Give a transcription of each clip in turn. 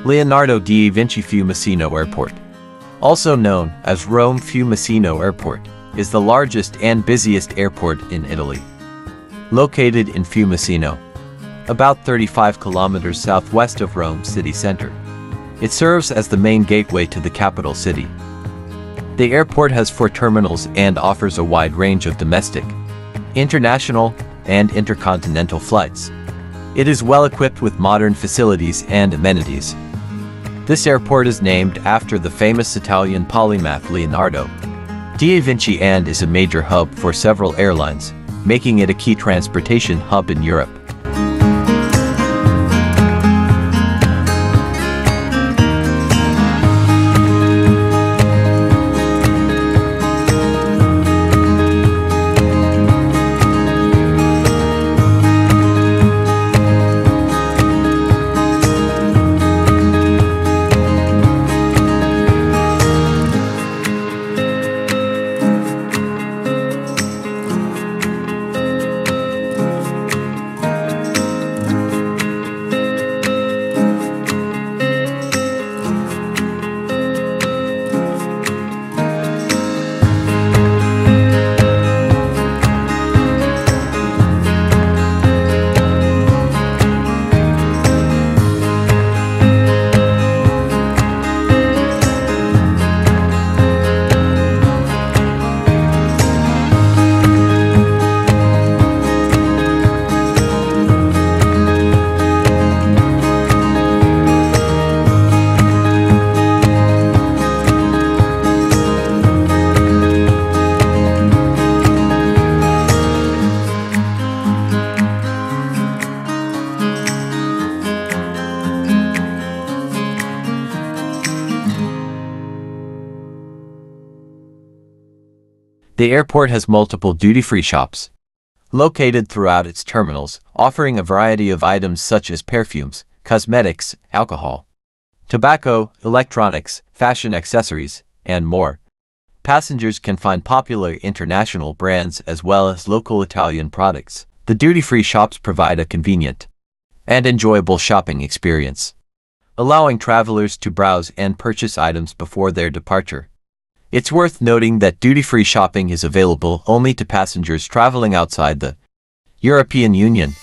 Leonardo da Vinci Fiumicino Airport, also known as Rome Fiumicino Airport, is the largest and busiest airport in Italy. Located in Fiumicino, about 35 kilometers southwest of Rome city center, it serves as the main gateway to the capital city. The airport has 4 terminals and offers a wide range of domestic, international, and intercontinental flights. It is well equipped with modern facilities and amenities. This airport is named after the famous Italian polymath Leonardo da Vinci and is a major hub for several airlines, making it a key transportation hub in Europe. The airport has multiple duty-free shops located throughout its terminals, offering a variety of items such as perfumes, cosmetics, alcohol, tobacco, electronics, fashion accessories, and more. Passengers can find popular international brands as well as local Italian products. The duty-free shops provide a convenient and enjoyable shopping experience, allowing travelers to browse and purchase items before their departure. It's worth noting that duty-free shopping is available only to passengers traveling outside the European Union.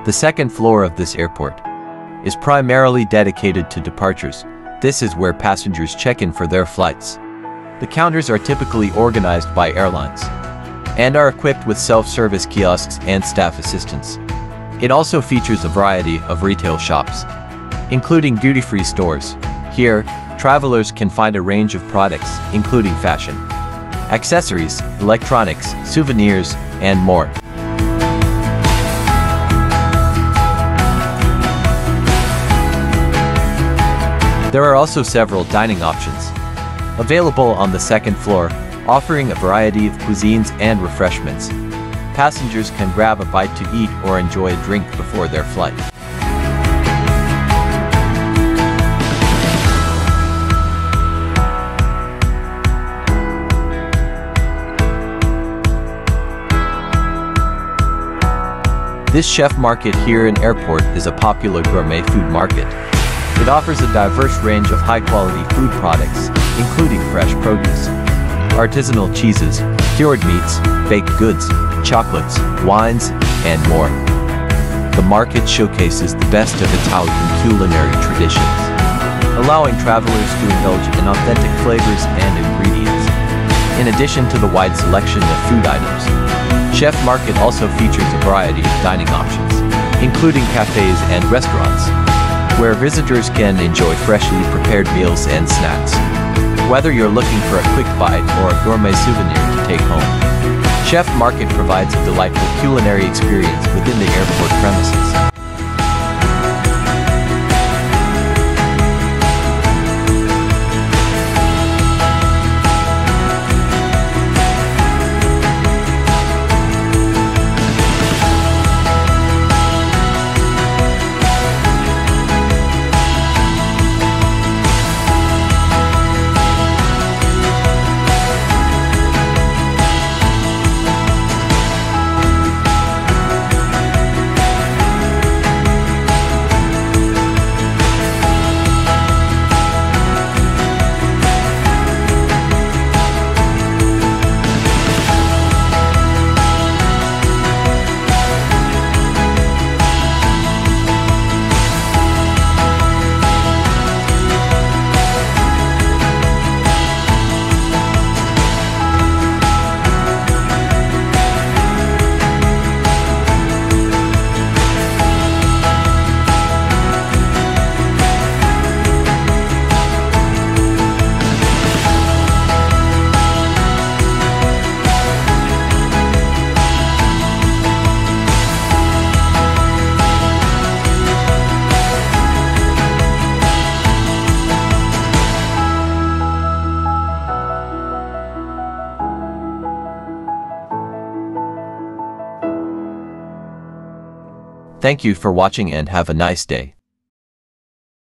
The second floor of this airport is primarily dedicated to departures. This is where passengers check in for their flights. The counters are typically organized by airlines and are equipped with self-service kiosks and staff assistants. It also features a variety of retail shops, including duty-free stores. Here, travelers can find a range of products, including fashion, accessories, electronics, souvenirs, and more. There are also several dining options available on the second floor, offering a variety of cuisines and refreshments. Passengers can grab a bite to eat or enjoy a drink before their flight. This chef market here in airport is a popular gourmet food market. It offers a diverse range of high-quality food products, including fresh produce, artisanal cheeses, cured meats, baked goods, chocolates, wines, and more. The market showcases the best of Italian culinary traditions, allowing travelers to indulge in authentic flavors and ingredients. In addition to the wide selection of food items, Chef Market also features a variety of dining options, including cafes and restaurants, where visitors can enjoy freshly prepared meals and snacks. Whether you're looking for a quick bite or a gourmet souvenir to take home, Chef Market provides a delightful culinary experience within the airport premises. Thank you for watching and have a nice day.